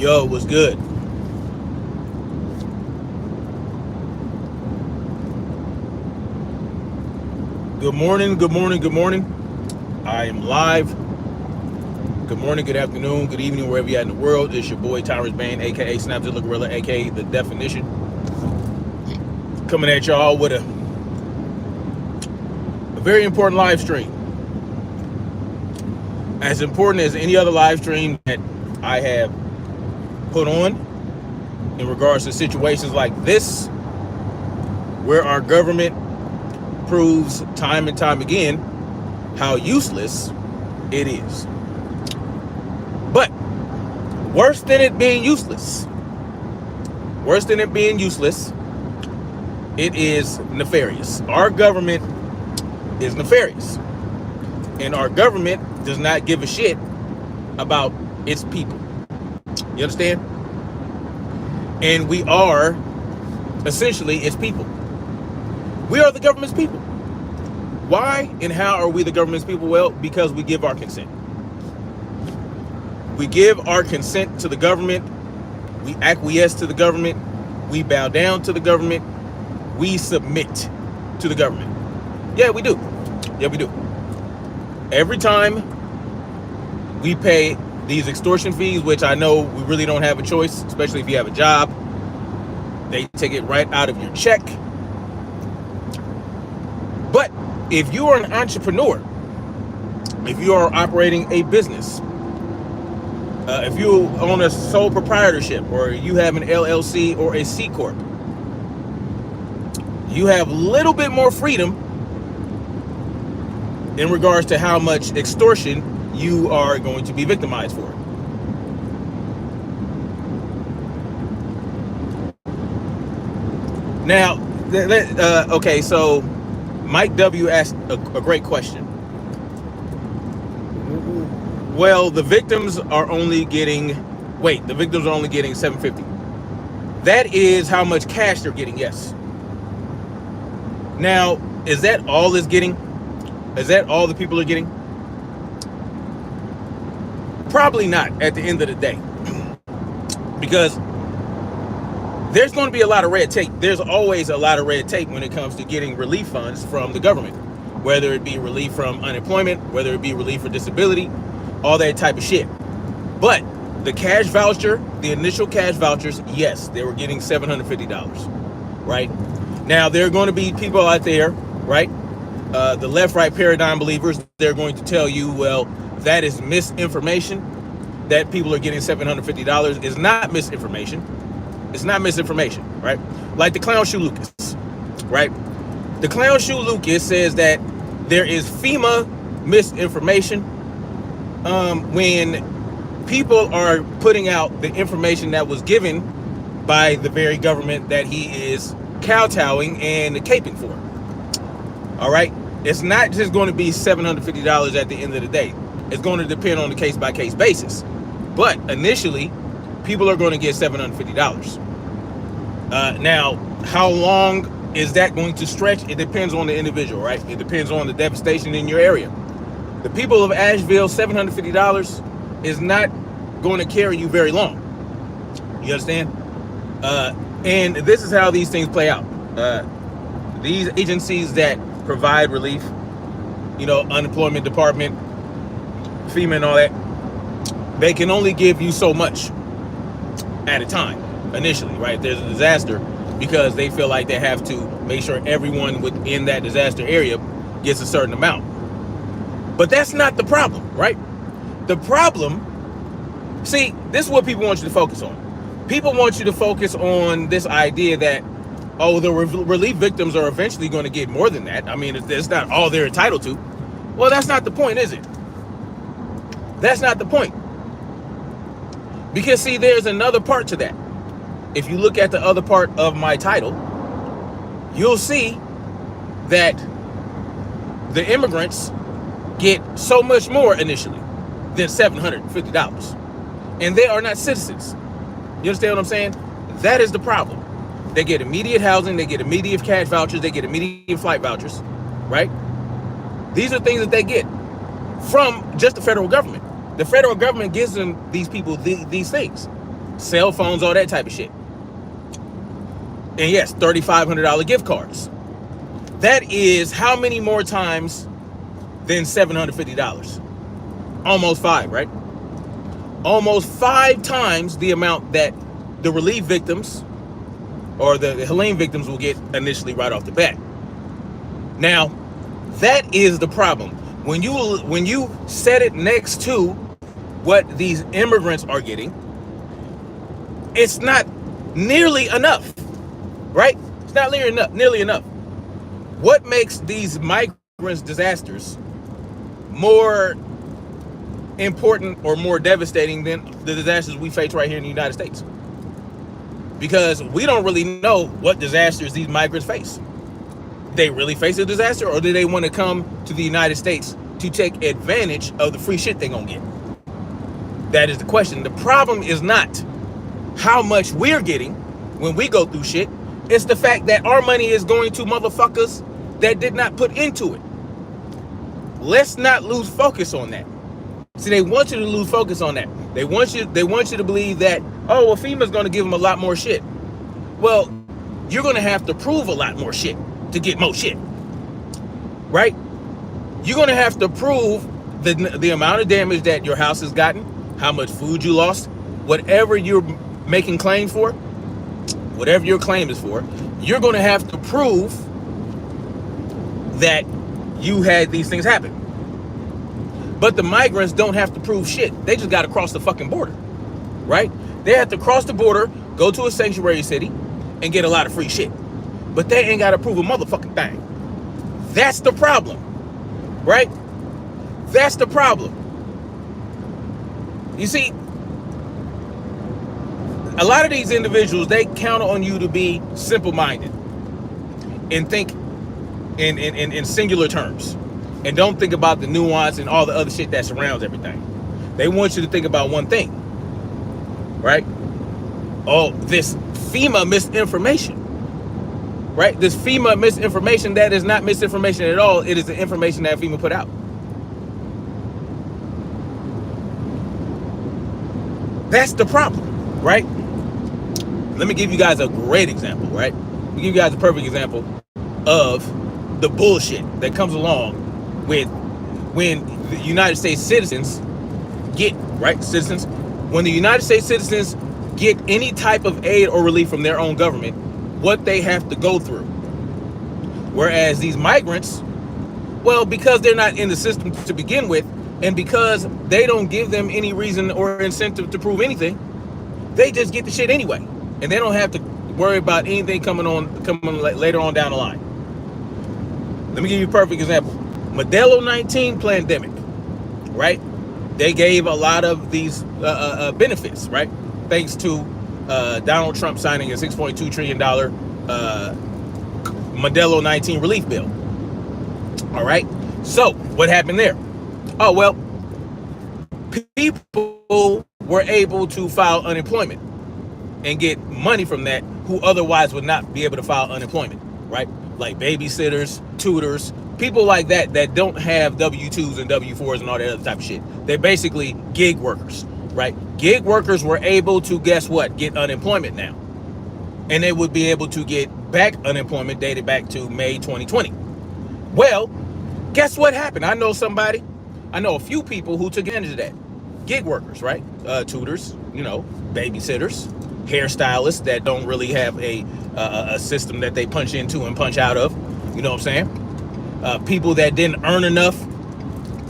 Yo, what's good? Good morning, good morning, good morning. I am live. Good morning, good afternoon, good evening, wherever you're at in the world. It's your boy Tyrus Bane, aka Snapzilla Gorilla, aka The Definition. Coming at y'all with a very important live stream. As important as any other live stream that I have put on in regards to situations like this, where our government proves time and time again how useless it is. But worse than it being useless, it is nefarious. Our government is nefarious. And our government does not give a shit about its people. You understand? And we are essentially its people. We are the government's people. Why and how are we the government's people? Well, because we give our consent. We give our consent to the government. We acquiesce to the government. We bow down to the government. We submit to the government. Yeah, we do. Yeah, we do. Every time we pay these extortion fees, which I know we really don't have a choice, especially if you have a job, they take it right out of your check. But if you are an entrepreneur, if you are operating a business, if you own a sole proprietorship, or you have an LLC or a C Corp, you have a little bit more freedom in regards to how much extortion you are going to be victimized for. Now, okay, so Mike W asked a great question. Well, the victims are only getting $750. That is how much cash they're getting, yes. Now, is that all it's getting? Is that all the people are getting? Probably not at the end of the day. Because there's going to be a lot of red tape. There's always a lot of red tape when it comes to getting relief funds from the government. Whether it be relief from unemployment, whether it be relief for disability, all that type of shit. But the cash voucher, the initial cash vouchers, yes, they were getting $750, right? Now, there are going to be people out there, right? The left-right paradigm believers, they're going to tell you, well, that is misinformation. That people are getting $750 is not misinformation. It's not misinformation, right? Like the Clown Shoe Lucas, right? The Clown Shoe Lucas says that there is FEMA misinformation when people are putting out the information that was given by the very government that he is kowtowing and caping for. All right? It's not just going to be $750 at the end of the day. It's going to depend on the case-by-case basis. But initially, people are going to get $750. Now, how long is that going to stretch? It depends on the individual, right? It depends on the devastation in your area. The people of Asheville, $750 is not going to carry you very long. You understand? And this is how these things play out. These agencies that provide relief, unemployment department, FEMA and all that, they can only give you so much at a time initially, right? There's a disaster because they feel like they have to make sure everyone within that disaster area gets a certain amount. But that's not the problem, right? The problem, see, this is what people want you to focus on. People want you to focus on this idea that, oh, the relief victims are eventually going to get more than that. I mean, it's not all they're entitled to. Well, that's not the point, is it? That's not the point. Because, see, there's another part to that. If you look at the other part of my title, you'll see that the immigrants get so much more initially than $750. And they are not citizens. You understand what I'm saying? That is the problem. They get immediate housing, they get immediate cash vouchers, they get immediate flight vouchers, right? These are things that they get from just the federal government. The federal government gives them these people these things. cell phones, all that type of shit. And yes, $3,500 gift cards. That is how many more times than $750? Almost 5, right? Almost 5 times the amount that the relief victims or the Helene victims will get initially right off the bat. Now, that is the problem. When you set it next to what these immigrants are getting, it's not nearly enough, right? It's not nearly enough. What makes these migrants disasters more important or more devastating than the disasters we face right here in the United States? Because we don't really know what disasters these migrants face. They really face a disaster, or do they want to come to the United States to take advantage of the free shit they're gonna get? That is the question. The problem is not how much we're getting when we go through shit. It's the fact that our money is going to motherfuckers that did not put into it. Let's not lose focus on that. See, they want you to lose focus on that. They want you to believe that, oh, well, FEMA's going to give them a lot more shit. Well, you're going to have to prove a lot more shit to get more shit, right? You're going to have to prove the amount of damage that your house has gotten, how much food you lost, whatever you're making claims for, whatever your claim is for, you're going to have to prove that you had these things happen. But the migrants don't have to prove shit. They just got to cross the fucking border, right? They have to cross the border, go to a sanctuary city, and get a lot of free shit. But they ain't got to prove a motherfucking thing. That's the problem, right? That's the problem. You see, a lot of these individuals, they count on you to be simple-minded and think in singular terms, and don't think about the nuance and all the other shit that surrounds everything. They want you to think about one thing, right? Oh, this FEMA misinformation, right? This FEMA misinformation, that is not misinformation at all. It is the information that FEMA put out. That's the problem, right? Let me give you guys a great example, right? Let me give you guys a perfect example of the bullshit that comes along with when the United States citizens get, right, citizens, when the United States citizens get any type of aid or relief from their own government, what they have to go through. Whereas these migrants, well, because they're not in the system to begin with, and because they don't give them any reason or incentive to prove anything, they just get the shit anyway. And they don't have to worry about anything coming later on down the line. Let me give you a perfect example. Modelo 19 pandemic, right? They gave a lot of these benefits, right? Thanks to Donald Trump signing a $6.2 trillion Modelo 19 relief bill. All right. So what happened there? Oh, well, people were able to file unemployment and get money from that who otherwise would not be able to file unemployment, right? Like babysitters, tutors, people like that don't have W-2s and W-4s and all that other type of shit. They're basically gig workers, right? Gig workers were able to, guess what, get unemployment now. And they would be able to get back unemployment dated back to May 2020. Well, guess what happened? I know a few people who took advantage of that. Gig workers, right? Tutors, babysitters, hairstylists that don't really have a system that they punch into and punch out of. You know what I'm saying? People that didn't earn enough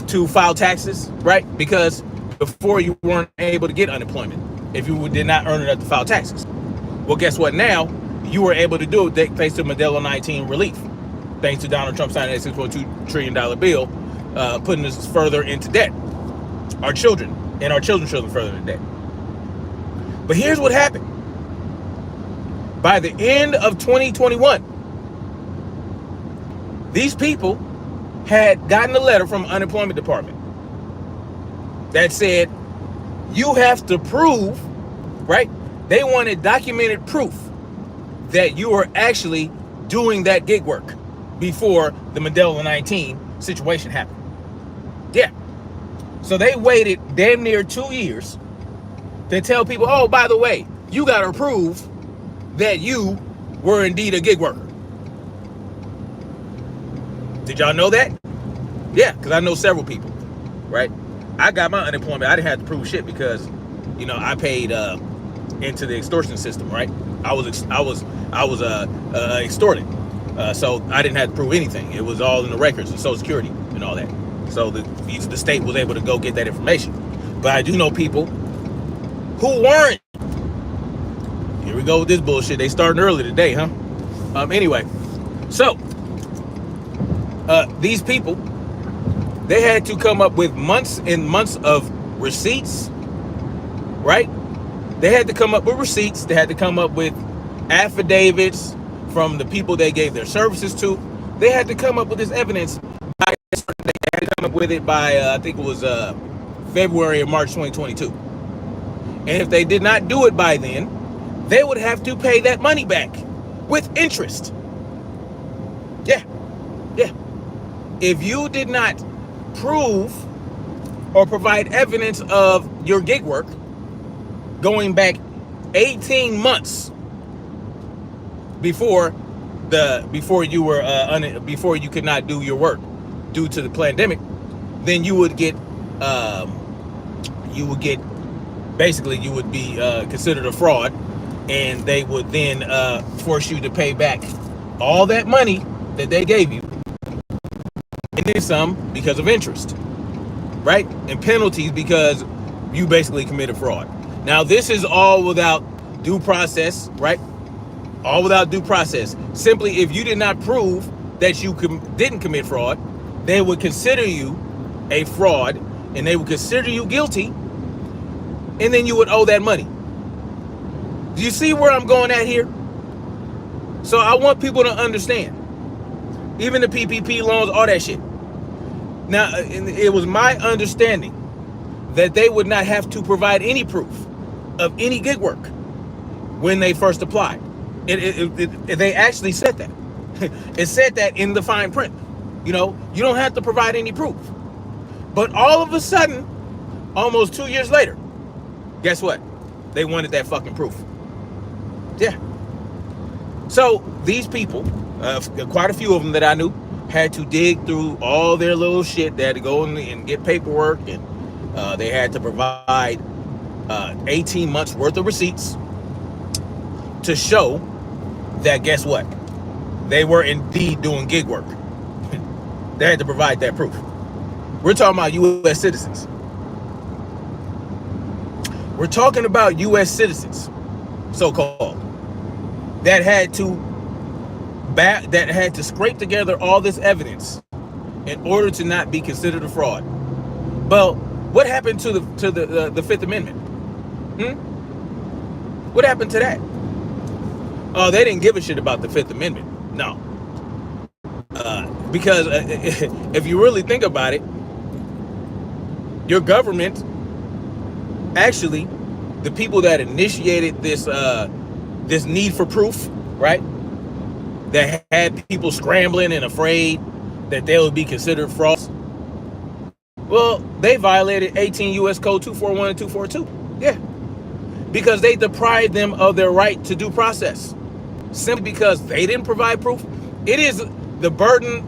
to file taxes, right? Because before you weren't able to get unemployment if you did not earn enough to file taxes. Well, guess what? Now you were able to do it thanks to Modelo 19 relief. Thanks to Donald Trump signing that $6.2 trillion bill, putting us further into debt. Our children and our children's children further into debt. But here's what happened. By the end of 2021, these people had gotten a letter from unemployment department that said, you have to prove, right? They wanted documented proof that you were actually doing that gig work before the Modelo 19 situation happened. Yeah. So they waited damn near 2 years to tell people, oh, by the way, you got to prove that you were indeed a gig worker. Did y'all know that? Yeah, because I know several people, right? I got my unemployment. I didn't have to prove shit because, I paid into the extortion system, right? I was extorted, so I didn't have to prove anything. It was all in the records and Social Security and all that. So the state was able to go get that information. But I do know people who weren't. Here we go with this bullshit. They starting early today, huh? Anyway, so these people, they had to come up with months and months of receipts, right? They had to come up with receipts. They had to come up with affidavits from the people they gave their services to. They had to come up with this evidence. They had to come up with it by, I think it was February or March 2022. And if they did not do it by then, they would have to pay that money back with interest. Yeah. If you did not prove or provide evidence of your gig work going back 18 months before you could not do your work due to the pandemic, then you would get be considered a fraud, and they would then force you to pay back all that money that they gave you, and then some because of interest, right? And penalties because you basically committed fraud. Now, this is all without due process, right? All without due process. Simply, if you did not prove that you didn't commit fraud, they would consider you a fraud, and they would consider you guilty, and then you would owe that money. Do you see where I'm going at here? So I want people to understand. Even the PPP loans, all that shit. Now, it was my understanding that they would not have to provide any proof of any gig work when they first applied. They actually said that. It said that in the fine print. You don't have to provide any proof. But all of a sudden, almost 2 years later, guess what? They wanted that fucking proof. Yeah. So these people, quite a few of them that I knew, had to dig through all their little shit. They had to go and get paperwork, and they had to provide 18 months worth of receipts to show that, guess what? They were indeed doing gig work. They had to provide that proof. We're talking about U.S. citizens. We're talking about U.S. citizens, so-called, that had to scrape together all this evidence in order to not be considered a fraud. Well, what happened to the Fifth Amendment? What happened to that? Oh, they didn't give a shit about the Fifth Amendment. No. Because if you really think about it, your government, actually, the people that initiated this need for proof, right? That had people scrambling and afraid that they would be considered frauds. Well, they violated 18 U.S. Code 241 and 242. Yeah. Because they deprived them of their right to due process. Simply because they didn't provide proof. It is the burden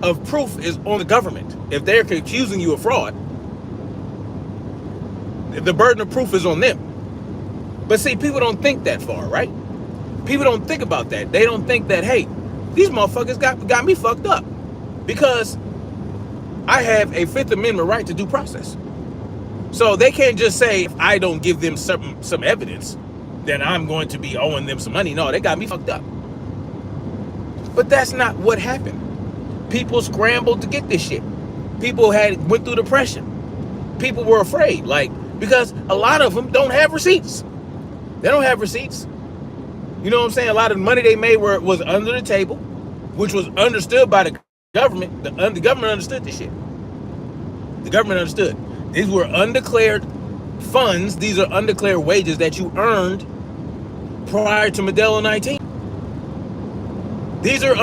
of proof is on the government. If they're accusing you of fraud, the burden of proof is on them. But see, people don't think that far, right? People don't think about that. They don't think that, hey, these motherfuckers got me fucked up because I have a Fifth Amendment right to due process. So they can't just say, if I don't give them some evidence, then I'm going to be owing them some money. No, they got me fucked up. But that's not what happened. People scrambled to get this shit. People went through depression. People were afraid, because a lot of them don't have receipts. They don't have receipts. You know what I'm saying? A lot of the money they made was under the table, which was understood by the government. The government understood this shit. The government understood. These were undeclared funds. These are undeclared wages that you earned prior to Modelo 19. These are,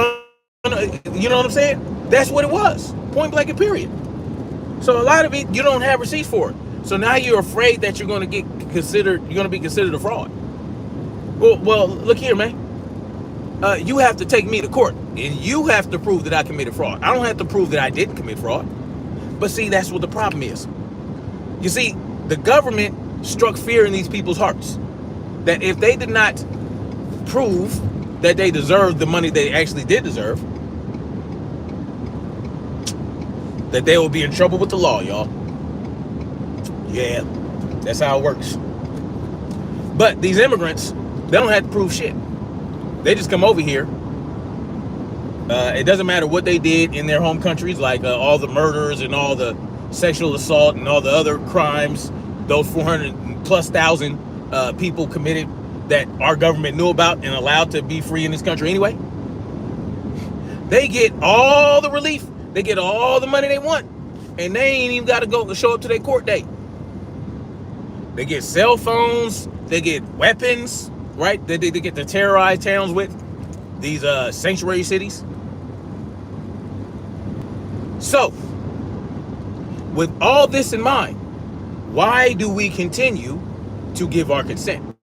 you know what I'm saying? That's what it was. Point blank and period. So a lot of it, you don't have receipts for it. So now you're afraid that you're going to be considered a fraud. Well, look here, man. You have to take me to court, and you have to prove that I committed fraud. I don't have to prove that I didn't commit fraud. But see, that's what the problem is. You see, the government struck fear in these people's hearts that if they did not prove that they deserved the money they actually did deserve, that they will be in trouble with the law, y'all. Yeah, that's how it works. But these immigrants, they don't have to prove shit. They just come over here. It doesn't matter what they did in their home countries, like all the murders and all the sexual assault and all the other crimes those 400,000+ people committed that our government knew about and allowed to be free in this country anyway. They get all the relief. They get all the money they want. And they ain't even got to go show up to their court date. They get cell phones. They get weapons, right? They get to terrorize towns with, these sanctuary cities. So, with all this in mind, why do we continue to give our consent?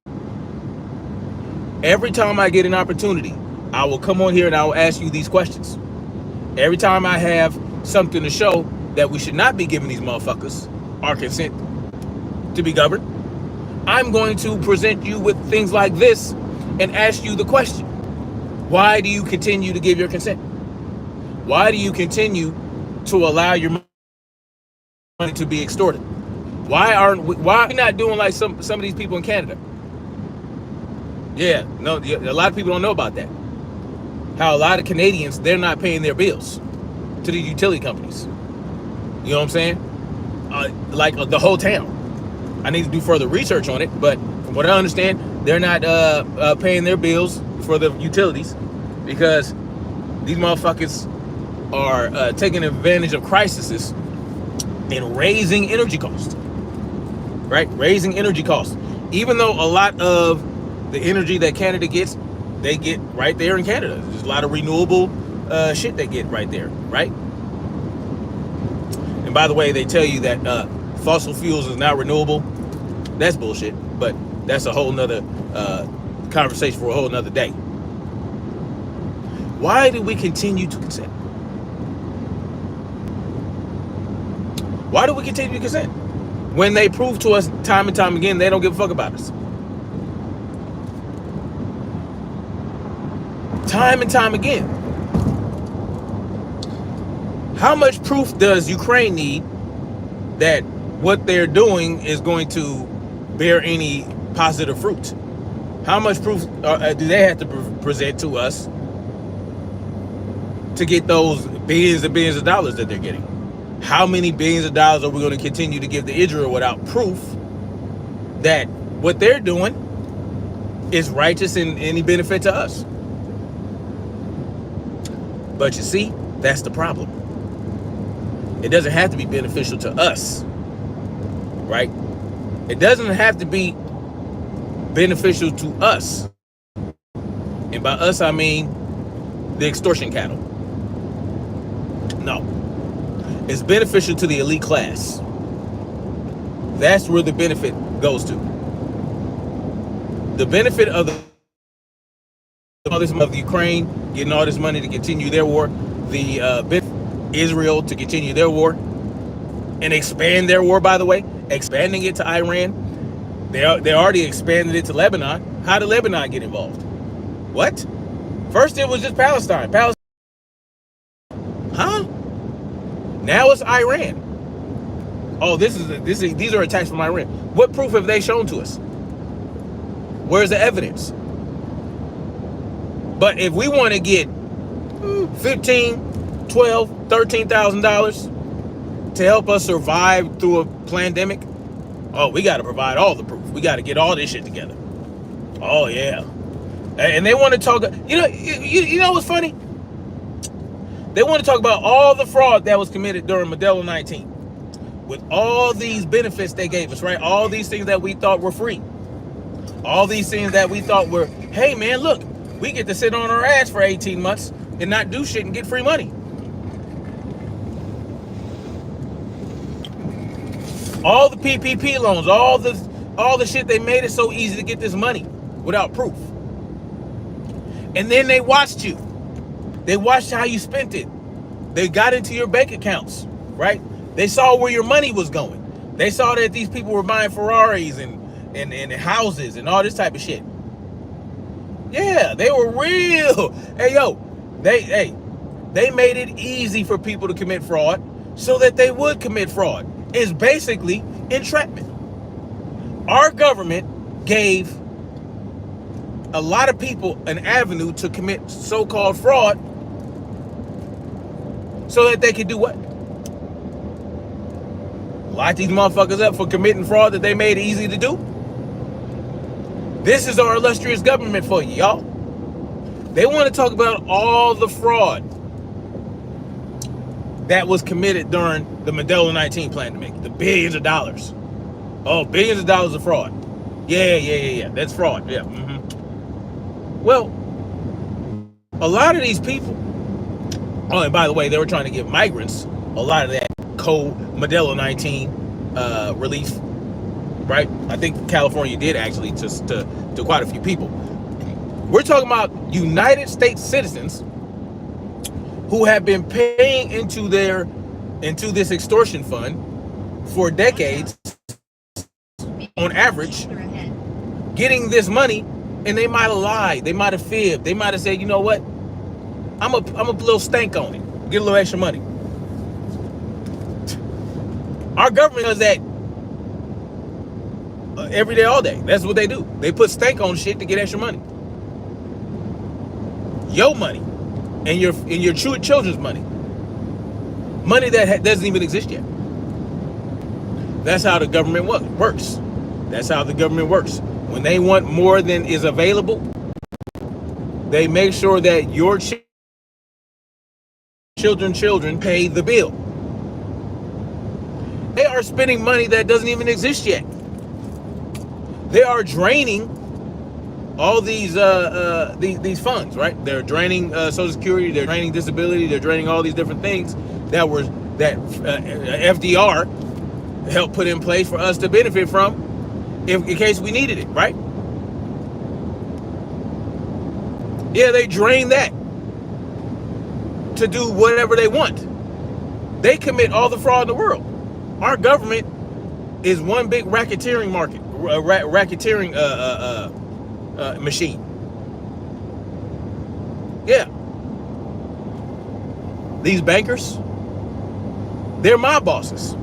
Every time I get an opportunity, I will come on here and I will ask you these questions. Every time I have something to show that we should not be giving these motherfuckers our consent to be governed, I'm going to present you with things like this and ask you the question. Why do you continue to give your consent? Why do you continue to allow your money to be extorted? Why are we not doing like some of these people in Canada? Yeah, no, a lot of people don't know about that. How a lot of Canadians, they're not paying their bills to the utility companies. You know what I'm saying? Like the whole town. I need to do further research on it, but from what I understand, they're not paying their bills for the utilities because these motherfuckers are taking advantage of crises and raising energy costs. Right? Raising energy costs. Even though a lot of the energy that Canada gets, they get right there in Canada. There's a lot of renewable shit they get right there, right? And by the way, they tell you that fossil fuels is not renewable. That's bullshit, but that's a whole nother conversation for a whole nother day. Why do we continue to consent? Why do we continue to consent? When they prove to us time and time again, they don't give a fuck about us. Time and time again. How much proof does Ukraine need that what they're doing is going to bear any positive fruit? How much proof do they have to present to us to get those billions and billions of dollars that they're getting? How many billions of dollars are we going to continue to give to Israel without proof that what they're doing is righteous and any benefit to us? But you see, that's the problem. It doesn't have to be beneficial to us, right? It doesn't have to be beneficial to us. And by us, I mean the extortion cattle. No. It's beneficial to the elite class. That's where the benefit goes to. The benefit of all this of the Ukraine getting all this money to continue their war, the Israel to continue their war and expand their war, by the way, expanding it to Iran. They already expanded it to Lebanon. How did Lebanon get involved? What? First it was just Palestine. Huh? Now it's Iran. Oh, these are attacks from Iran. What proof have they shown to us? Where's the evidence? But if we want to get $15,000, $12,000, $13,000 to help us survive through a pandemic, oh, we got to provide all the proof. We got to get all this shit together. Oh yeah, and they want to talk. You know what's funny? They want to talk about all the fraud that was committed during Modelo 19, with all these benefits they gave us, right? All these things that we thought were free, all these things that we thought were, hey man, look, we get to sit on our ass for 18 months and not do shit and get free money. All the PPP loans, all the shit, they made it so easy to get this money without proof. And then they watched you. They watched how you spent it. They got into your bank accounts, right? They saw where your money was going. They saw that these people were buying Ferraris and houses and all this type of shit. Yeah, they were real. Hey, yo, they made it easy for people to commit fraud so that they would commit fraud. It's basically entrapment. Our government gave a lot of people an avenue to commit so-called fraud so that they could do what? Lock these motherfuckers up for committing fraud that they made it easy to do. This is our illustrious government for you, y'all. They want to talk about all the fraud that was committed during the Modelo 19 pandemic, the billions of dollars. Oh, billions of dollars of fraud. Yeah. That's fraud. Yeah. Well, a lot of these people. Oh, and by the way, they were trying to give migrants a lot of that Modelo 19 relief, right? I think California did actually to quite a few people. We're talking about United States citizens who have been paying into this extortion fund for decades on average, getting this money, and they might have lied, they might have fibbed, they might have said, you know what, I'm a little stank on it, get a little extra money. Our government does that every day, all day. That's what they do. They put stank on shit to get extra money. Your money and your children's money that doesn't even exist yet. That's how the government works. That's how the government works. When they want more than is available, they make sure that your children pay the bill. They are spending money that doesn't even exist yet. They are draining all these funds, right? They're draining Social Security, they're draining disability, they're draining all these different things that FDR helped put in place for us to benefit from in case we needed it, right? Yeah, they drain that to do whatever they want. They commit all the fraud in the world. Our government is one big racketeering machine. Yeah. These bankers, they're my bosses.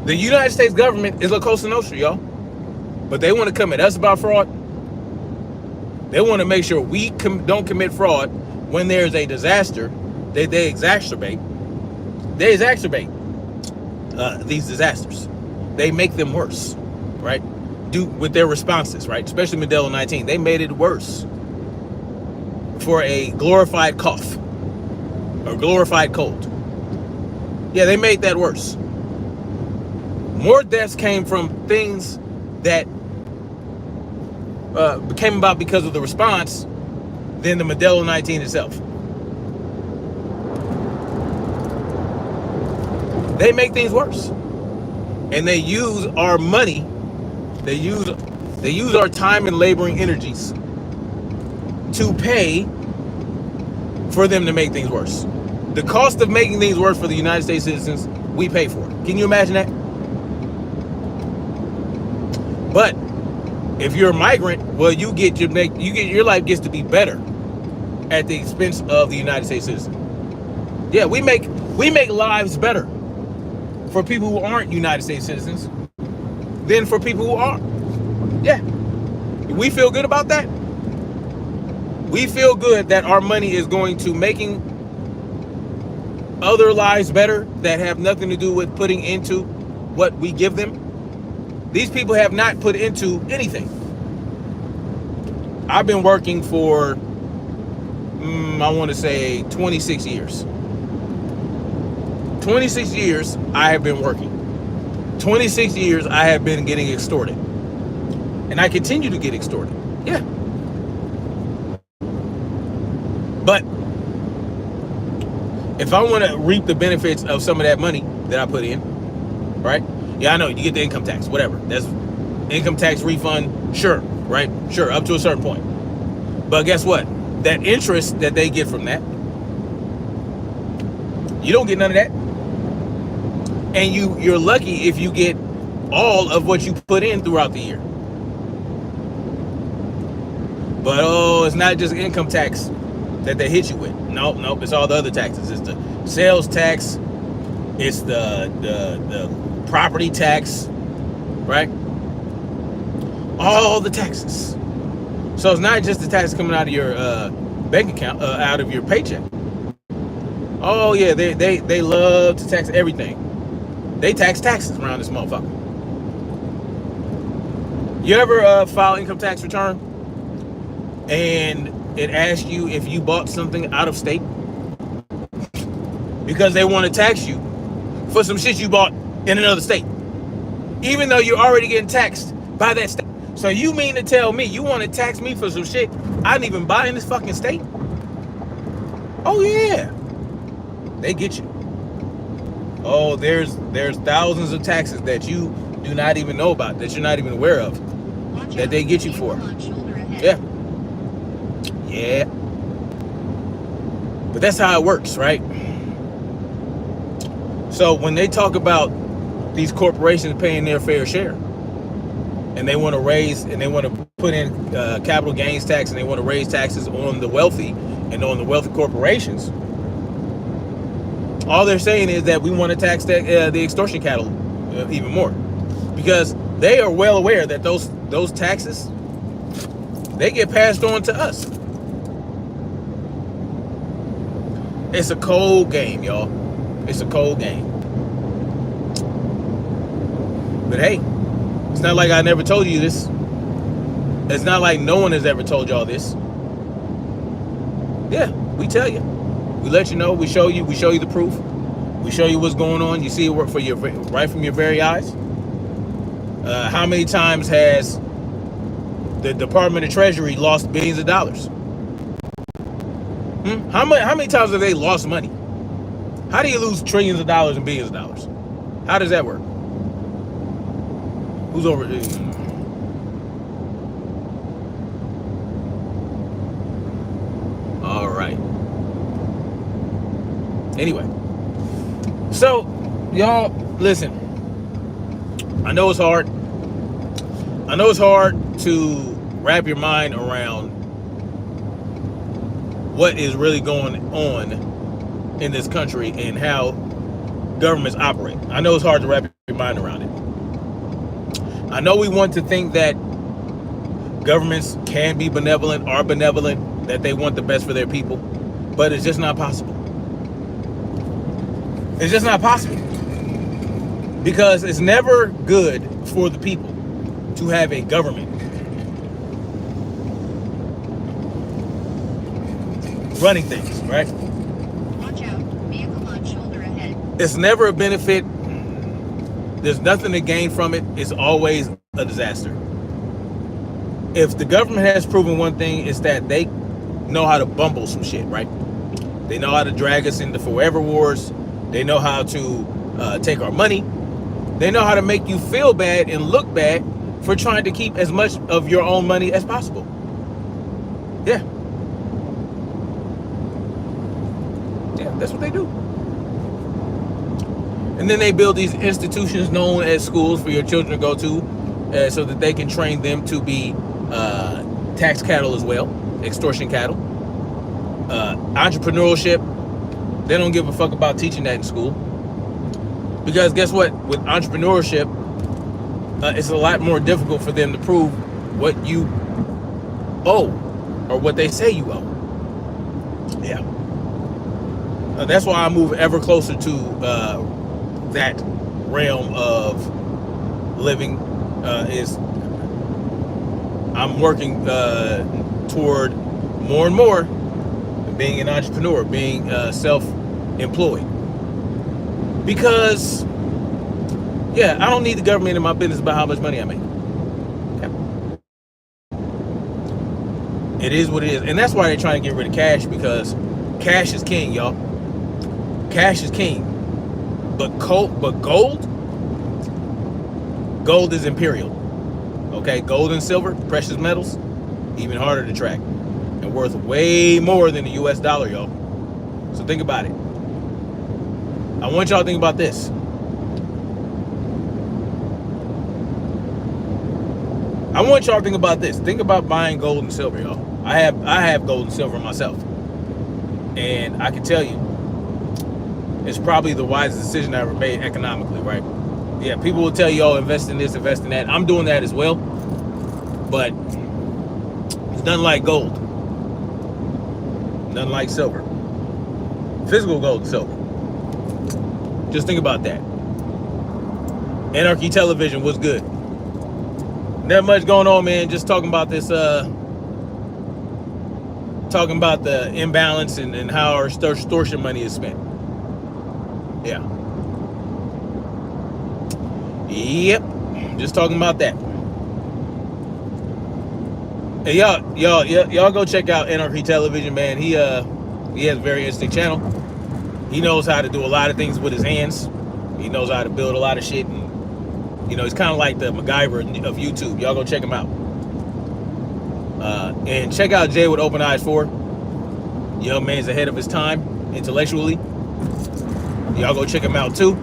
The United States government is La Cosa Nostra, y'all. But they want to come at us about fraud. They want to make sure we don't commit fraud when there's a disaster. They exacerbate these disasters. They make them worse, right? With their responses, right? Especially Modelo 19. They made it worse for a glorified cough or glorified cold. Yeah, they made that worse. More deaths came from things that came about because of the response than the Modelo 19 itself. They make things worse. And they use our money, they use our time and laboring energies to pay for them to make things worse. The cost of making things worse for the United States citizens, we pay for it. Can you imagine that? But if you're a migrant, well, your life gets to be better at the expense of the United States citizen. Yeah, we make lives better for people who aren't United States citizens than for people who are. Yeah. We feel good about that. We feel good that our money is going to making other lives better that have nothing to do with putting into what we give them. These people have not put into anything. I've been working for, I want to say 26 years. 26 years I have been working. 26 years I have been getting extorted. And I continue to get extorted. Yeah. But if I want to reap the benefits of some of that money that I put in, right? Yeah, I know, you get the income tax, whatever. That's income tax refund, sure, right? Sure, up to a certain point. But guess what? That interest that they get from that, you don't get none of that. And you're lucky if you get all of what you put in throughout the year. But it's not just income tax that they hit you with. Nope, it's all the other taxes. It's the sales tax, it's the property tax, right? All the taxes. So it's not just the tax coming out of your bank account, out of your paycheck. Oh yeah, they love to tax everything. They tax taxes around this motherfucker. You ever file income tax return and it asks you if you bought something out of state? Because they want to tax you for some shit you bought in another state, even though you're already getting taxed by that state. So you mean to tell me you want to tax me for some shit I didn't even buy in this fucking state? Oh yeah, they get you. Oh, there's thousands of taxes that you do not even know about, that you're not even aware of, that they get you for. Yeah. Yeah. But that's how it works, right? So when they talk about these corporations paying their fair share, and they want to raise, and they want to put in capital gains tax, and they want to raise taxes on the wealthy and on the wealthy corporations, all they're saying is that we want to tax the extortion cattle even more, because they are well aware that those taxes, they get passed on to us. It's a cold game, y'all. It's a cold game. But hey, it's not like I never told you this. It's not like no one has ever told y'all this. Yeah, we tell you. We let you know. We show you the proof. We show you what's going on. You see it work for you right from your very eyes. How many times has the Department of Treasury lost billions of dollars? How many times have they lost money? How do you lose trillions of dollars and billions of dollars? How does that work? Who's over? All right. Anyway, so y'all listen. I know it's hard. I know it's hard to wrap your mind around what is really going on in this country and how governments operate. I know it's hard to wrap your mind around it. I know we want to think that governments can be benevolent, are benevolent, that they want the best for their people, but it's just not possible. It's just not possible. Because it's never good for the people to have a government running things, right? Watch out, vehicle on shoulder ahead. It's never a benefit. There's nothing to gain from it. It's always a disaster. If the government has proven one thing, it's that they know how to bumble some shit, right? They know how to drag us into forever wars. They know how to take our money. They know how to make you feel bad and look bad for trying to keep as much of your own money as possible. Yeah. Yeah, that's what they do. And then they build these institutions known as schools for your children to go to so that they can train them to be tax cattle as well, extortion cattle. Entrepreneurship, they don't give a fuck about teaching that in school. Because guess what? With entrepreneurship, it's a lot more difficult for them to prove what you owe or what they say you owe. Yeah. That's why I move ever closer to that realm of living. Is I'm working toward more and more being an entrepreneur, being self-employed. Because, yeah, I don't need the government in my business about how much money I make. Okay. It is what it is. And that's why they're trying to get rid of cash, because cash is king, y'all. Cash is king. But gold, Gold is imperial. Okay, gold and silver, precious metals, even harder to track and worth way more than the US dollar, y'all. So think about it. I want y'all to think about this. I want y'all to think about this. Think about buying gold and silver, y'all. I have gold and silver myself. And I can tell you, it's probably the wisest decision I ever made economically, right? Yeah, people will tell you, oh, invest in this, invest in that. I'm doing that as well. But it's nothing like gold. Nothing like silver. Physical gold and silver. Just think about that. Anarchy Television was good. Not much going on, man. Just talking about this, talking about the imbalance and how our extortion money is spent. Yeah. Yep. Just talking about that. Hey, y'all go check out Anarchy Television, man. He has a very interesting channel. He knows how to do a lot of things with his hands. He knows how to build a lot of shit. And, you know, he's kind of like the MacGyver of YouTube. Y'all go check him out. And check out Jay with Open Eyes 4. Young man's ahead of his time intellectually. Y'all go check him out too.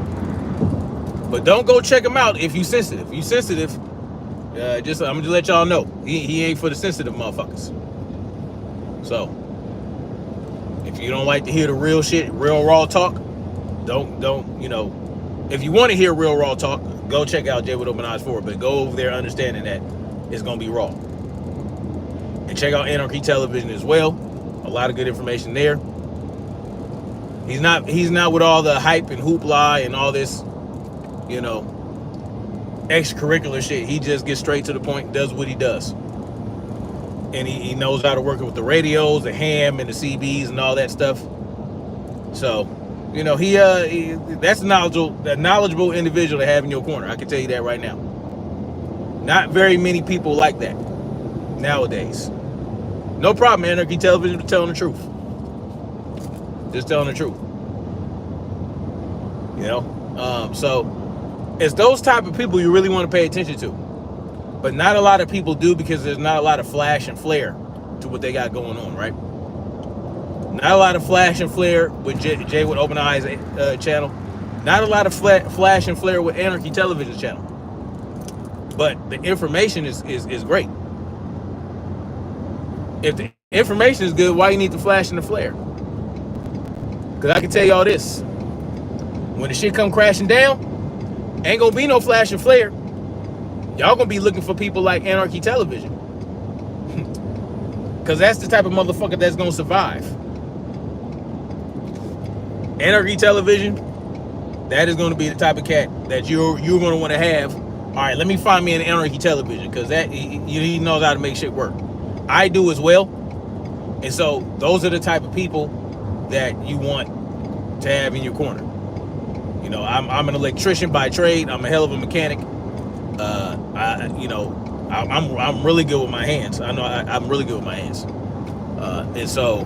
But don't go check him out if you sensitive. If you sensitive, I'm gonna just let y'all know he ain't for the sensitive motherfuckers. So if you don't like to hear the real shit, real raw talk, don't you know? If you want to hear real raw talk, go check out Jay with Open Eyes 4. But go over there understanding that it's gonna be raw. And check out Anarchy Television as well. A lot of good information there. He's not with all the hype and hoopla and all this, you know, extracurricular shit. He just gets straight to the point, does what he does. And he knows how to work with the radios, the ham and the CBs and all that stuff. So, you know, that's a knowledgeable individual to have in your corner. I can tell you that right now. Not very many people like that nowadays. No problem, Anarchy Television, telling the truth. Just telling the truth. You know? So it's those type of people you really want to pay attention to. But not a lot of people do, because there's not a lot of flash and flare to what they got going on, right? Not a lot of flash and flare with Jay with Open Eyes channel. Not a lot of flash and flare with Anarchy Television channel. But the information is great. If the information is good, why you need the flash and the flare? Because I can tell y'all this. When the shit come crashing down, ain't gonna be no flash and flare. Y'all gonna be looking for people like Anarchy Television. Because that's the type of motherfucker that's gonna survive. Anarchy Television, that is gonna be the type of cat that you're gonna want to have. All right, let me find me an Anarchy Television, because that he knows how to make shit work. I do as well. And so those are the type of people that you want to have in your corner. You know, I'm an electrician by trade. I'm a hell of a mechanic. I'm really good with my hands. I know I'm really good with my hands. And so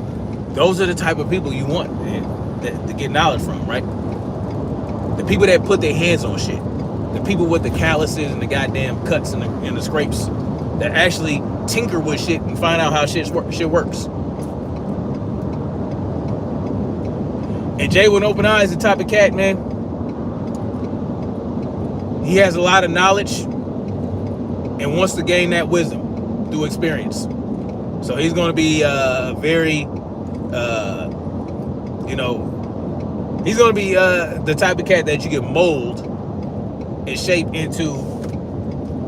those are the type of people you want, man, to get knowledge from, right? The people that put their hands on shit. The people with the calluses and the goddamn cuts and the scrapes that actually tinker with shit and find out how shit works. And Jay with Open Eyes is the type of cat, man. He has a lot of knowledge and wants to gain that wisdom through experience. So he's going to be very, he's going to be the type of cat that you can mold and shape into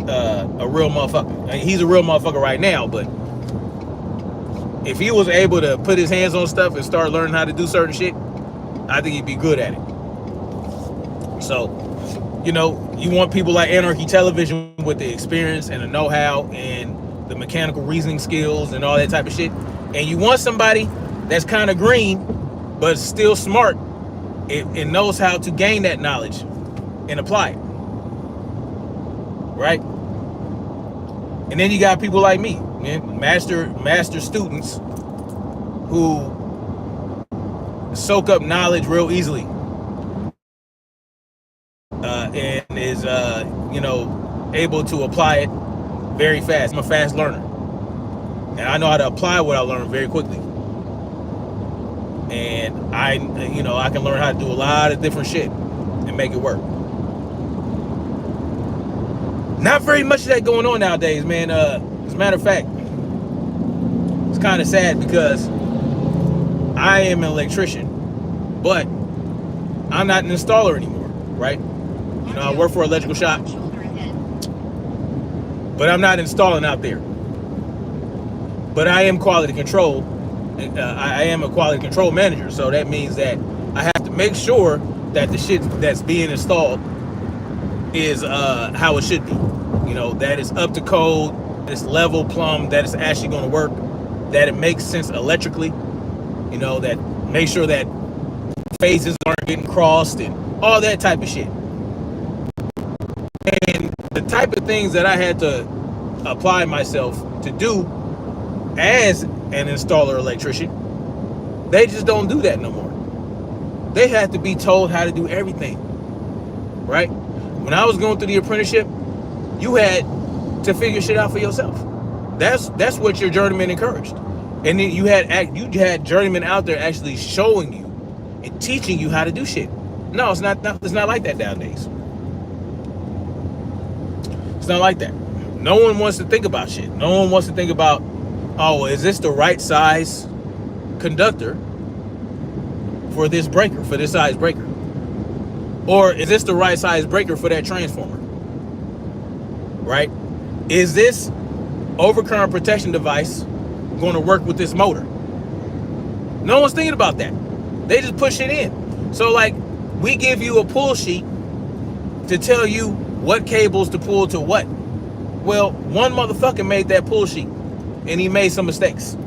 a real motherfucker. I mean, he's a real motherfucker right now, but if he was able to put his hands on stuff and start learning how to do certain shit, I think he'd be good at it. So, you know, you want people like Anarchy Television with the experience and the know-how and the mechanical reasoning skills and all that type of shit. And you want somebody that's kind of green, but still smart and knows how to gain that knowledge and apply it. Right? And then you got people like me, man, master students who soak up knowledge real easily. And is, able to apply it very fast. I'm a fast learner, and I know how to apply what I learned very quickly. And I can learn how to do a lot of different shit and make it work. Not very much of that going on nowadays, man. As a matter of fact, it's kind of sad because I am an electrician, but I'm not an installer anymore, right? You know, I work for an electrical shop, but I'm not installing out there. But I am quality control. I am a quality control manager, so that means that I have to make sure that the shit that's being installed is how it should be. You know, that it's up to code, that it's level plumb, that it's actually going to work, that it makes sense electrically. You know, that make sure that phases aren't getting crossed and all that type of shit. And the type of things that I had to apply myself to do as an installer electrician, they just don't do that no more. They have to be told how to do everything, right? When I was going through the apprenticeship, you had to figure shit out for yourself. That's what your journeyman encouraged. And then you had journeymen out there actually showing you and teaching you how to do shit. No, it's not like that nowadays. It's not like that. No one wants to think about shit. No one wants to think about, oh, is this the right size conductor for this breaker, for this size breaker? Or is this the right size breaker for that transformer? Right? Is this overcurrent protection device going to work with this motor? No one's thinking about that. They just push it in. So like, we give you a pull sheet to tell you what cables to pull to what. Well, one motherfucker made that pull sheet and he made some mistakes.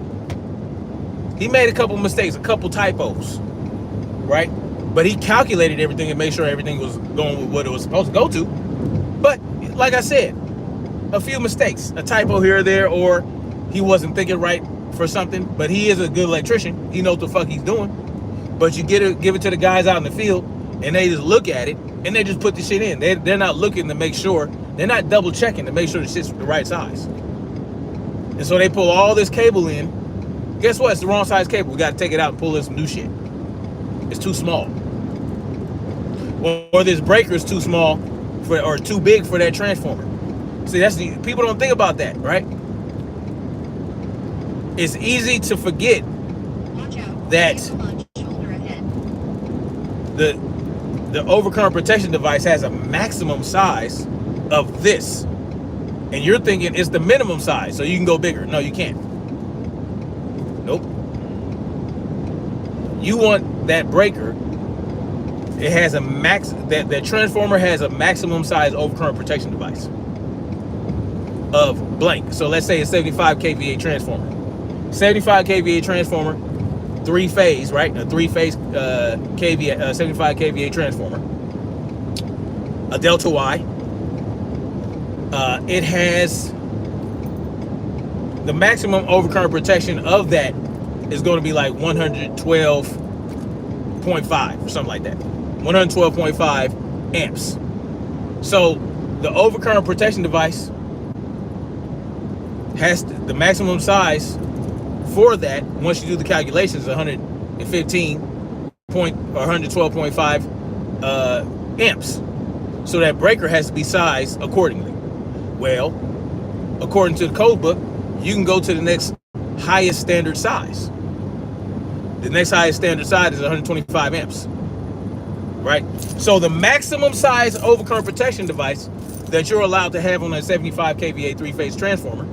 He made a couple mistakes, a couple typos, right? But he calculated everything and made sure everything was going with what it was supposed to go to. But like I said, a few mistakes, a typo here or there, or he wasn't thinking right for something. But he is a good electrician. He knows what the fuck he's doing. But you give it to the guys out in the field, and they just look at it and they just put the shit in. They're not looking to make sure. They're not double checking to make sure the shit's the right size. And so they pull all this cable in. Guess what? It's the wrong size cable. We got to take it out and pull in some new shit. It's too small. Or this breaker is too small or too big for that transformer. See, people don't think about that, right? It's easy to forget that the overcurrent protection device has a maximum size of this, and you're thinking it's the minimum size, so you can go bigger. No, you can't. Nope. You want that breaker. It has a that transformer has a maximum size overcurrent protection device of blank. So let's say a 75 kVA transformer. 75 kVA transformer, 3-phase, right? A 3-phase kVA, 75 kVA transformer. A delta Y. It has the maximum overcurrent protection of that is going to be like 112.5 or something like that. 112.5 amps. So the overcurrent protection device has the maximum size for that. Once you do the calculations, 112.5 amps. So that breaker has to be sized accordingly. Well, according to the code book, you can go to the next highest standard size. The next highest standard size is 125 amps. Right? So the maximum size overcurrent protection device that you're allowed to have on a 75 kVA 3-phase transformer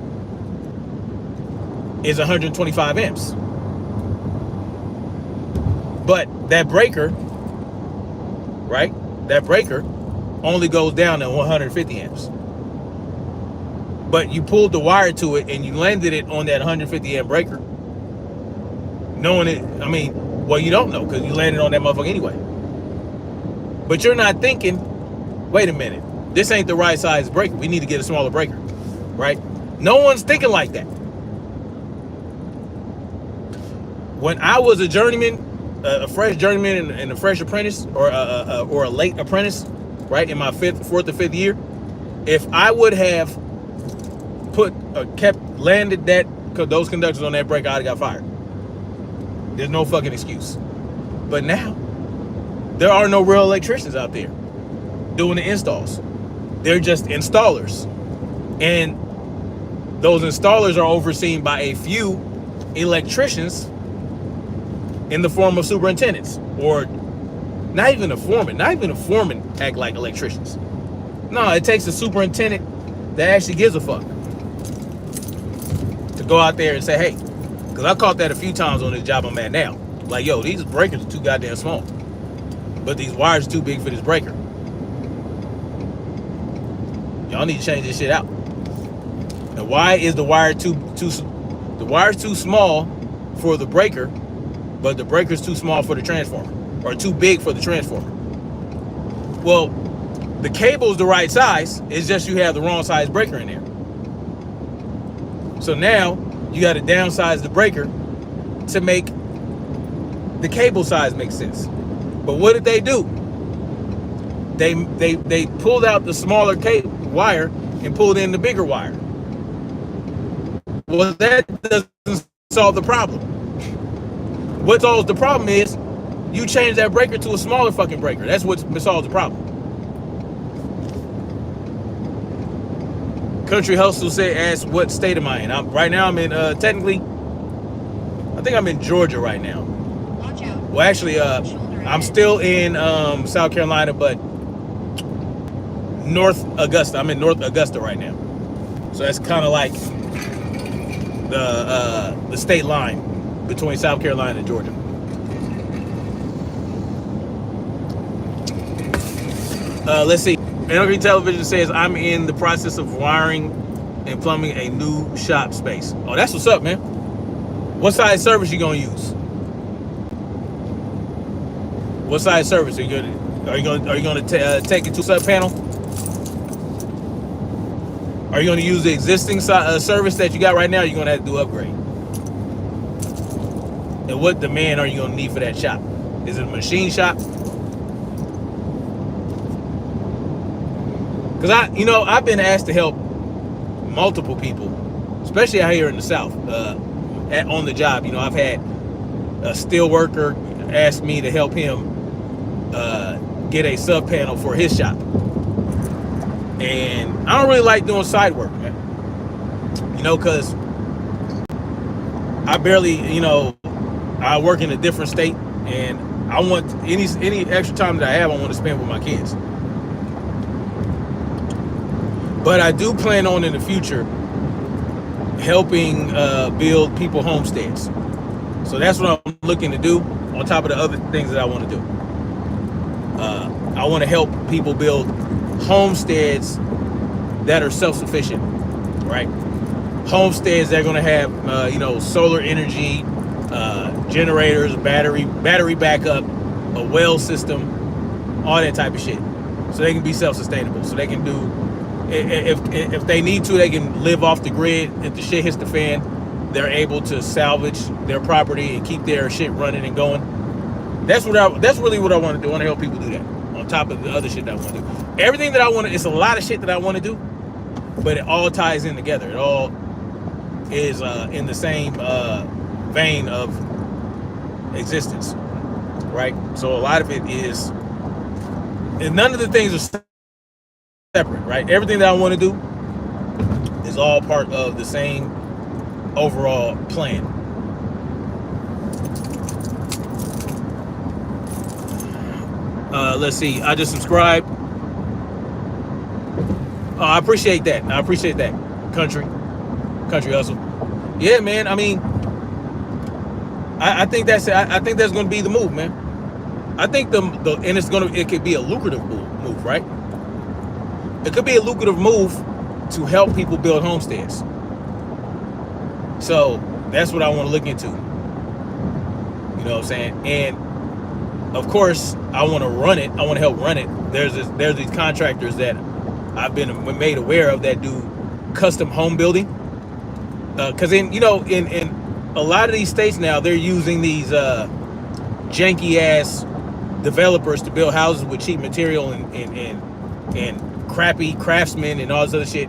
is 125 amps. But that breaker, right? That breaker only goes down to 150 amps. But you pulled the wire to it and you landed it on that 150 amp breaker. Knowing it, I mean, well, you don't know because you landed on that motherfucker anyway. But you're not thinking, wait a minute, this ain't the right size breaker. We need to get a smaller breaker, right? No one's thinking like that. When I was a journeyman, a fresh journeyman and a fresh apprentice, or a late apprentice, right, in my fourth or fifth year, If I would have landed those conductors on that breaker, I'd have got fired. There's no fucking excuse. But now, there are no real electricians out there doing the installs. They're just installers. And those installers are overseen by a few electricians in the form of superintendents, or not even a foreman. Not even a foreman act like electricians. No, it takes a superintendent that actually gives a fuck to go out there and say, hey, because I caught that a few times on this job I'm at now. Like, yo, these breakers are too goddamn small, but these wires are too big for this breaker. Y'all need to change this shit out. Now, why is the wire too small for the breaker, but the breaker's too small for the transformer, or too big for the transformer? Well, the cable's the right size. It's just you have the wrong size breaker in there. So now you got to downsize the breaker to make the cable size make sense. But what did they do? They pulled out the smaller cable wire and pulled in the bigger wire. Well, that doesn't solve the problem. What solves the problem is you change that breaker to a smaller fucking breaker. That's what solves the problem. Country Hustle asks, what state am I in? Right now I'm in, technically, I think I'm in Georgia right now. Watch out. Well, actually, I'm still in South Carolina, but North Augusta. I'm in North Augusta right now. So that's kind of like the state line between South Carolina and Georgia. Let's see. Energy Television says, I'm in the process of wiring and plumbing a new shop space. Oh, that's what's up, man. What size service you gonna use? What size service are you gonna take it to sub panel? Are you gonna use the existing service that you got right now? Or are you gonna have to do upgrade? And what demand are you gonna need for that shop? Is it a machine shop? Because I've been asked to help multiple people, especially out here in the South, on the job. I've had a steel worker ask me to help him get a sub panel for his shop. And I don't really like doing side work, man. Because I barely, I work in a different state, and I want any extra time that I have, I want to spend with my kids. But I do plan on in the future helping build people homesteads. So that's what I'm looking to do on top of the other things that I want to do. I want to help people build homesteads that are self-sufficient, right? Homesteads that are going to have, solar energy, generators, battery backup, a well system, all that type of shit. So they can be self-sustainable. So they can do, if they need to, they can live off the grid. If the shit hits the fan, they're able to salvage their property and keep their shit running and going. That's really what I want to do. I want to help people do that on top of the other shit that I want to do. Everything that I want to, it's a lot of shit that I want to do, but it all ties in together. It all is in the same vein of existence, right? So a lot of it is, and none of the things are separate, right? Everything that I want to do is all part of the same overall plan. Let's see. I just subscribed. I appreciate that. Country Hustle. Yeah, man. I mean, I think that's going to be the move, man. I think it could be a lucrative move, right? It could be a lucrative move to help people build homesteads. So that's what I want to look into. You know what I'm saying? And of course, I want to run it. I want to help run it. There's these contractors that I've been made aware of that do custom home building. Because in a lot of these states now, they're using these janky ass developers to build houses with cheap material and crappy craftsmen and all this other shit.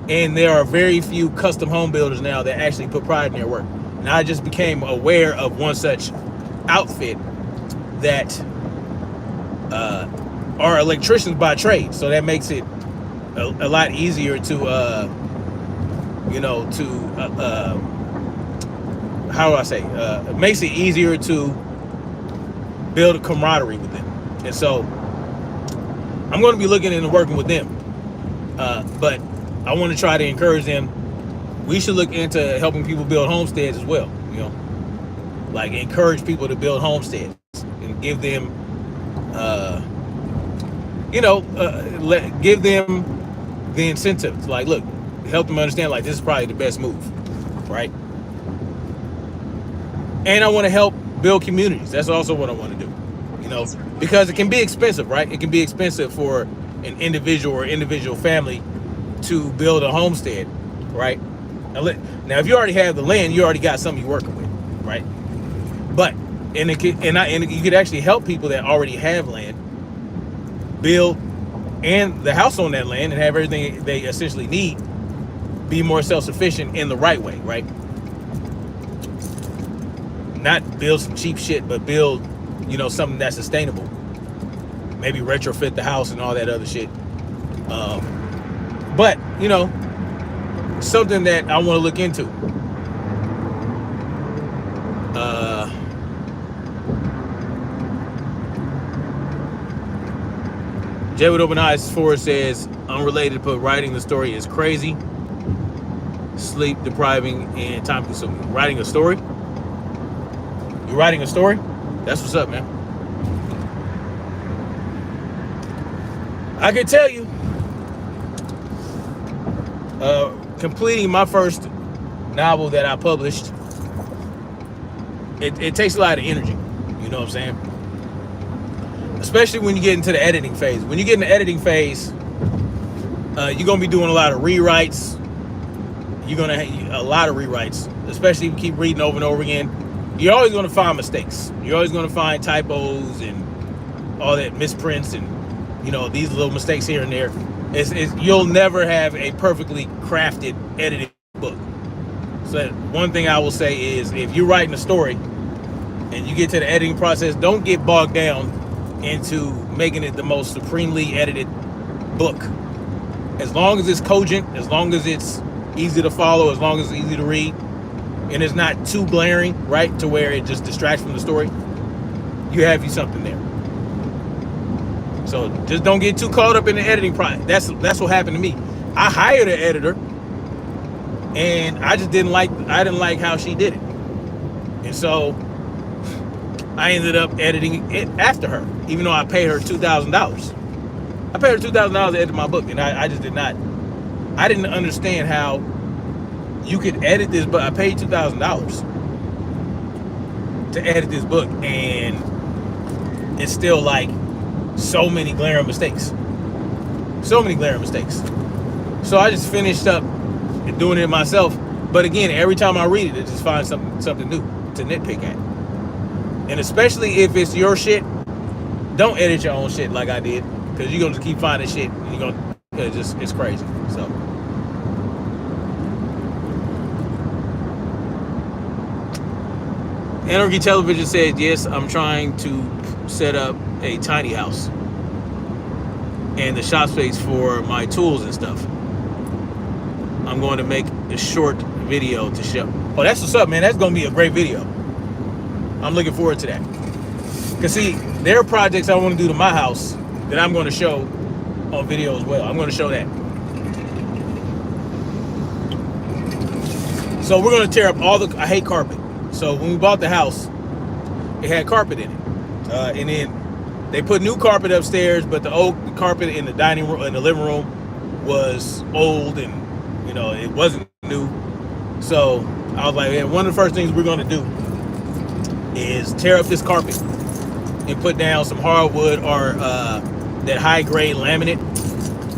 And there are very few custom home builders now that actually put pride in their work. And I just became aware of one such outfit that are electricians by trade. So that makes it a lot easier to, how do I say? It makes it easier to build a camaraderie with them. And so I'm going to be looking into working with them. But I want to try to encourage them. We should look into helping people build homesteads as well. Like encourage people to build homesteads and give them, give them the incentive. Like, look, help them understand like this is probably the best move, right? And I want to help build communities. That's also what I want to do, because it can be expensive, right? It can be expensive for an individual or individual family to build a homestead, right? Now, if you already have the land, you already got something you're working with, right? But you could actually help people that already have land build and the house on that land and have everything they essentially need, be more self-sufficient in the right way, right? Not build some cheap shit, but build, something that's sustainable. Maybe retrofit the house and all that other shit. But, something that I want to look into. Jay with Open Eyes 4 says, unrelated, but writing the story is crazy, sleep depriving, and time consuming. Writing a story? You writing a story? That's what's up, man. I can tell you, completing my first novel that I published, it takes a lot of energy. You know what I'm saying? Especially when you get into the editing phase. When you get in the editing phase, you're gonna be doing a lot of rewrites. You're gonna have a lot of rewrites, especially if you keep reading over and over again. You're always gonna find mistakes. You're always gonna find typos and all that misprints and these little mistakes here and there. You'll never have a perfectly crafted edited book. So one thing I will say is, if you're writing a story and you get to the editing process, don't get bogged down into making it the most supremely edited book. As long as it's cogent, as long as it's easy to follow, as long as it's easy to read, and it's not too glaring, right, to where it just distracts from the story, you have something there. So just don't get too caught up in the editing process. That's what happened to me. I hired an editor, and I just didn't like how she did it, and so I ended up editing it after her, even though I paid her $2,000. I paid her $2,000 to edit my book, and I just did not. I didn't understand how you could edit this, but I paid $2,000 to edit this book, and it's still like so many glaring mistakes. So So I just finished up doing it myself. But again, every time I read it, I just find something new to nitpick at. And especially if it's your shit, don't edit your own shit like I did, because you're gonna just keep finding shit and it's crazy. So Anarchy Television said, yes, I'm trying to set up a tiny house and the shop space for my tools and stuff. I'm going to make a short video to show. Oh, that's what's up, man. That's going to be a great video. I'm looking forward to that. Because, see, there are projects I want to do to my house that I'm going to show on video as well. I'm going to show that. So we're going to tear up I hate carpet. So when we bought the house, it had carpet in it. And then they put new carpet upstairs, but the old carpet in the dining room, in the living room, was old and, it wasn't new. So I was like, man, one of the first things we're going to do is tear up this carpet and put down some hardwood or that high grade laminate.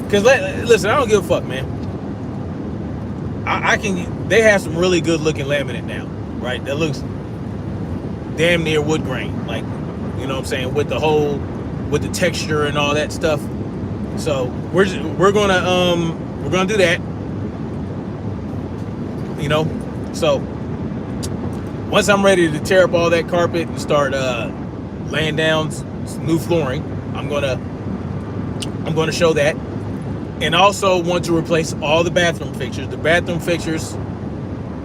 Because listen, I don't give a fuck, man. They have some really good looking laminate now, right? That looks damn near wood grain, like, you know what I'm saying, with the texture and all that stuff. So we're gonna do that. You know, so once I'm ready to tear up all that carpet and start laying down some new flooring, I'm gonna show that, and also want to replace all the bathroom fixtures. The bathroom fixtures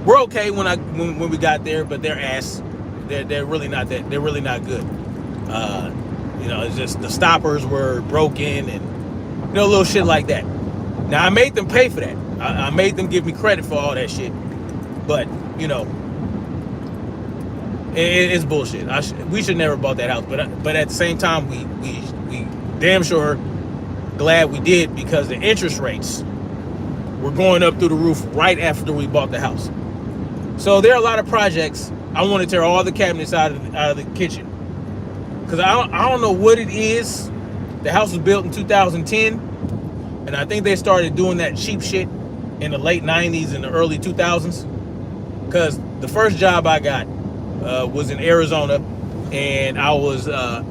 were okay when we got there, but they're ass. They're really not that. They're really not good. It's just the stoppers were broken and little shit like that. Now I made them pay for that. I made them give me credit for all that shit, but it's bullshit. We should never bought that house, but at the same time we damn sure glad we did, because the interest rates were going up through the roof right after we bought the house. So there are a lot of projects. I want to tear all the cabinets out of the kitchen, because I don't know what it is. The house was built in 2010, and I think they started doing that cheap shit in the late 90s and the early 2000s. Because the first job I got was in Arizona, and I was a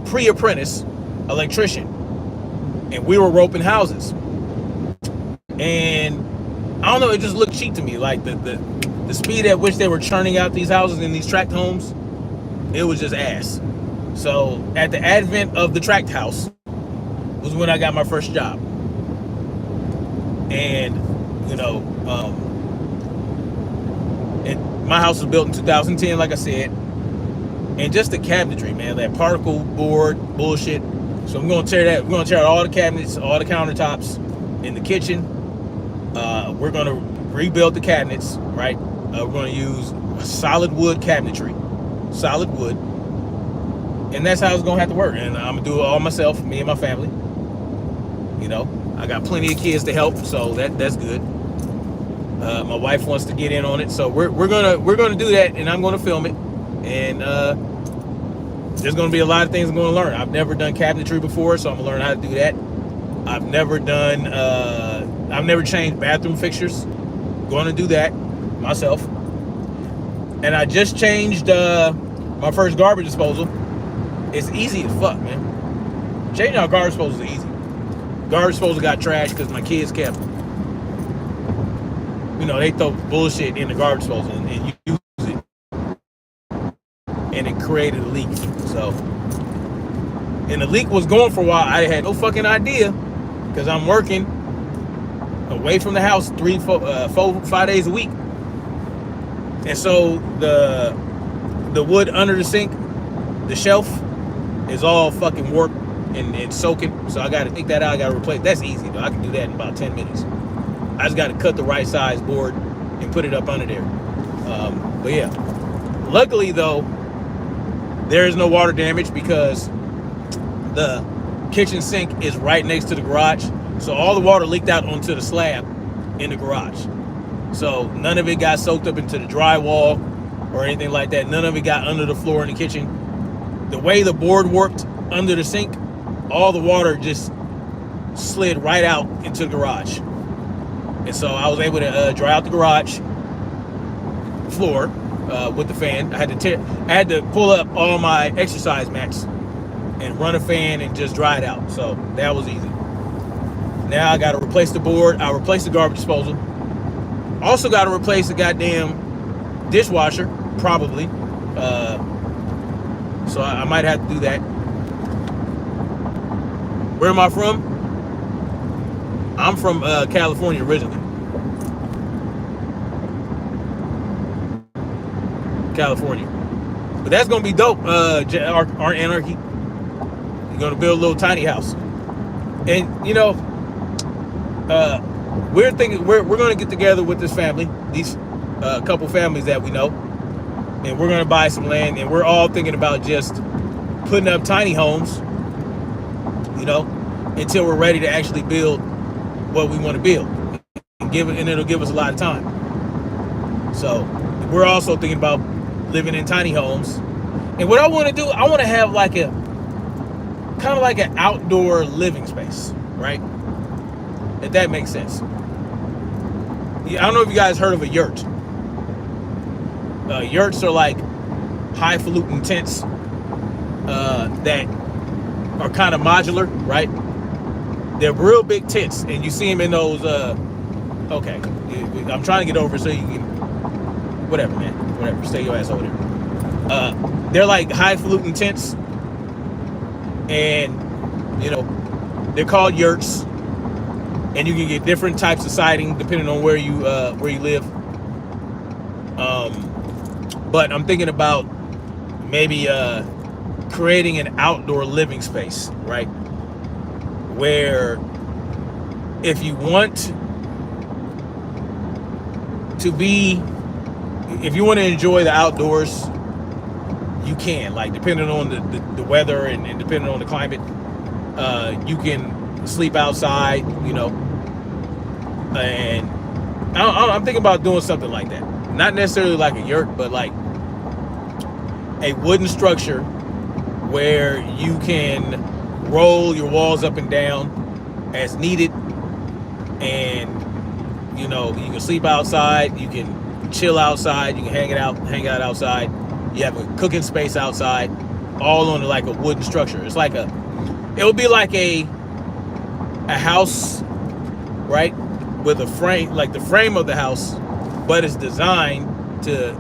pre-apprentice electrician, and we were roping houses. And I don't know, it just looked cheap to me. Like the speed at which they were churning out these houses in these tract homes, it was just ass. So at the advent of the tract house was when I got my first job. And my house was built in 2010, like I said. And just the cabinetry, man, that particle board bullshit. So I'm gonna tear that. We're gonna tear out all the cabinets, all the countertops in the kitchen. We're gonna rebuild the cabinets, right? We're gonna use solid wood cabinetry, solid wood, and that's how it's gonna have to work. And I'm gonna do it all myself, me and my family. I got plenty of kids to help, so that's good. My wife wants to get in on it, so we're gonna do that, and I'm gonna film it. And there's gonna be a lot of things I'm gonna learn. I've never done cabinetry before, so I'm gonna learn how to do that. I've never changed bathroom fixtures. Gonna do that myself. And I just changed my first garbage disposal. It's easy as fuck, man. Changing out garbage disposal is easy. Garbage disposal got trashed because my kids kept, they throw bullshit in the garbage disposal and use it, and it created a leak. So, and the leak was going for a while. I had no fucking idea, because I'm working away from the house 3, 4, 5 days a week. And so the wood under the sink, the shelf, is all fucking warped and soaking. So I got to take that out. I got to replace. That's easy though. I can do that in about 10 minutes. I just got to cut the right size board and put it up under there. But yeah, luckily though, there is no water damage, because the kitchen sink is right next to the garage. So all the water leaked out onto the slab in the garage. So none of it got soaked up into the drywall or anything like that. None of it got under the floor in the kitchen. The way the board warped under the sink, all the water just slid right out into the garage. And so I was able to dry out the garage floor with the fan. I had to pull up all my exercise mats and run a fan and just dry it out. So that was easy. Now I got to replace the board. I replaced the garbage disposal. Also got to replace the goddamn dishwasher, probably. So I might have to do that. Where am I from? I'm from California originally. California. But that's going to be dope, our anarchy. You're going to build a little tiny house. And, we're thinking we're going to get together with this family, these couple families that we know, and we're going to buy some land, and we're all thinking about just putting up tiny homes, until we're ready to actually build what we want to build, and it'll give us a lot of time. So we're also thinking about living in tiny homes. And what I want to do, I want to have like kind of like an outdoor living space, right? If that makes sense. I don't know if you guys heard of a yurt. Yurts are like highfalutin tents that are kind of modular, right? They're real big tents, and you see them in those. Okay, I'm trying to get over so you can. Whatever, man. Whatever. Stay your ass over there. They're like highfalutin tents, and they're called yurts, and you can get different types of siding depending on where you live. But I'm thinking about maybe creating an outdoor living space, right? Where if you want to enjoy the outdoors, you can, like, depending on the weather and depending on the climate, you can sleep outside, and I'm thinking about doing something like that. Not necessarily like a yurt, but like a wooden structure where you can roll your walls up and down as needed, and you can sleep outside, you can chill outside, you can hang out outside. You have a cooking space outside, all on like a wooden structure. It would be like a house, right, with a frame, like the frame of the house, but it's designed to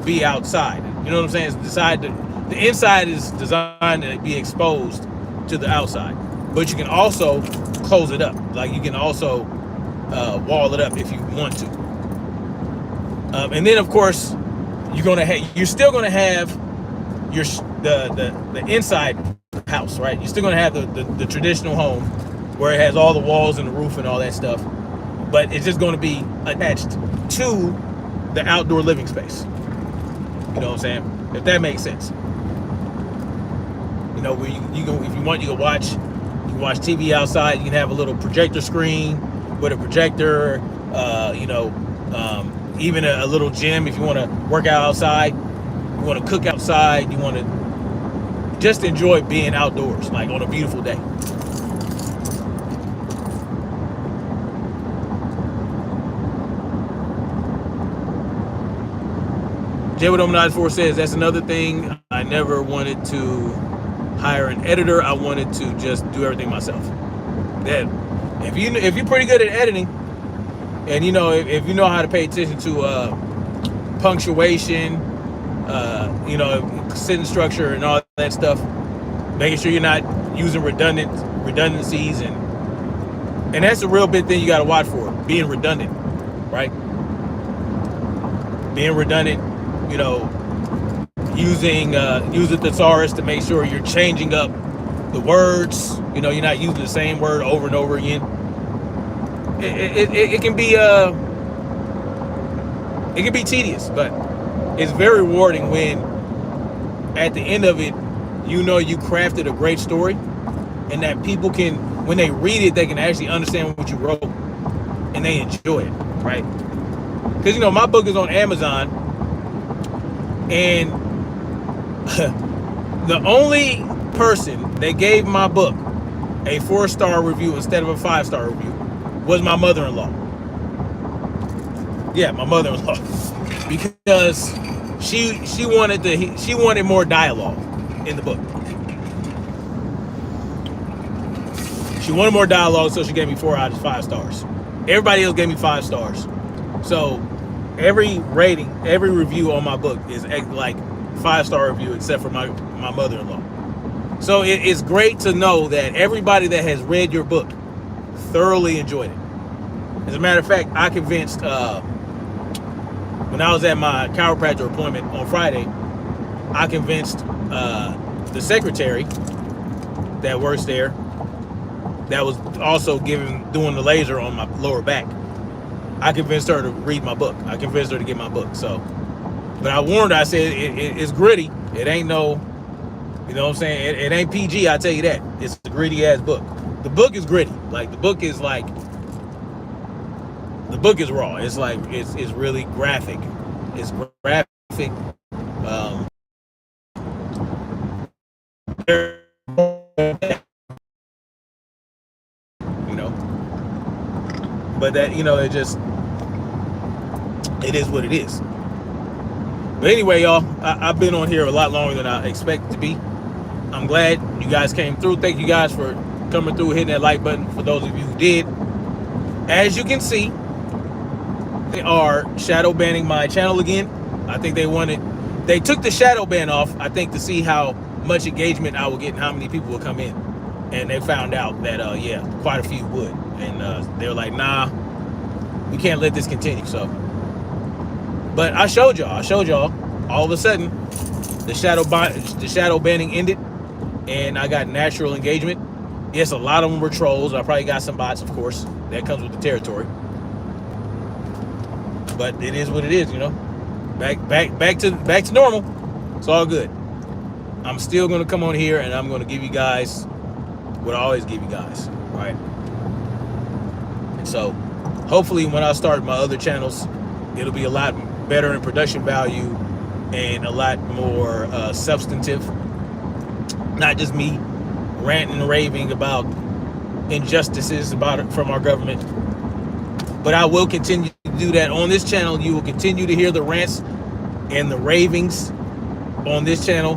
be outside. You know what I'm saying? The inside is designed to be exposed to the outside, but you can also close it up. Like, you can also wall it up if you want to. And then, of course, you're still gonna have the inside house, right? You're still gonna have the traditional home where it has all the walls and the roof and all that stuff, but it's just gonna be attached to the outdoor living space. You know what I'm saying? If that makes sense. Where you go, if you want, you can watch TV outside. You can have a little projector screen with a projector. Even a little gym if you want to work out outside. You want to cook outside. You want to just enjoy being outdoors, like on a beautiful day. J.Dome94 says, that's another thing. I never wanted to hire an editor. I wanted to just do everything myself. That if you're pretty good at editing, and if you know how to pay attention to punctuation, sentence structure and all that stuff, making sure you're not using redundancies, and that's a real big thing you got to watch for, being redundant, right? Being redundant, using the thesaurus to make sure you're changing up the words. You're not using the same word over and over again. It can be tedious, but it's very rewarding when at the end of it, you crafted a great story, and that people can, when they read it, they can actually understand what you wrote and they enjoy it, right? Because my book is on Amazon, and the only person that gave my book a 4-star review instead of a 5-star review was my mother-in-law. Yeah, my mother-in-law, because she wanted more dialogue in the book. She wanted more dialogue, so she gave me 4 out of 5 stars. Everybody else gave me 5 stars. So every review on my book is like 5-star review, except for my mother-in-law. So it's great to know that everybody that has read your book thoroughly enjoyed it. As a matter of fact, I convinced, when I was at my chiropractor appointment on Friday, I convinced the secretary that works there, that was also doing the laser on my lower back. I convinced her to read my book. I convinced her to get my book. So, but I warned her. I said it's gritty. It ain't no, you know what I'm saying? It ain't PG. I tell you that. It's a gritty ass book. The book is gritty. Like, the book is raw. It's like it's really graphic. It's graphic. But that, it is what it is. But anyway, y'all, I've been on here a lot longer than I expected to be. I'm glad you guys came through. Thank you guys for coming through, hitting that like button. For those of you who did, as you can see, they are shadow banning my channel again. I think they took the shadow ban off, I think, to see how much engagement I would get and how many people would come in. And they found out that, yeah, quite a few would. And they were like, nah, we can't let this continue. So, but I showed y'all, all of a sudden, the shadow banning ended, and I got natural engagement. Yes, a lot of them were trolls. I probably got some bots, of course. That comes with the territory. But it is what it is, you know. Back to normal. It's all good. I'm still gonna come on here and I'm gonna give you guys what I always give you guys, right? And so hopefully when I start my other channels, it'll be a lot better in production value and a lot more substantive. Not just me ranting and raving about injustices from our government. But I will continue to do that on this channel. You will continue to hear the rants and the ravings on this channel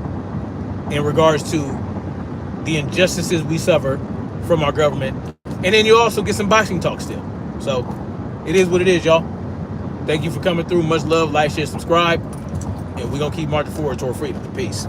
in regards to the injustices we suffer from our government. And then you also get some boxing talk still. So it is what it is, y'all. Thank you for coming through. Much love, like, share, subscribe. And we're going to keep marching forward toward freedom. Peace.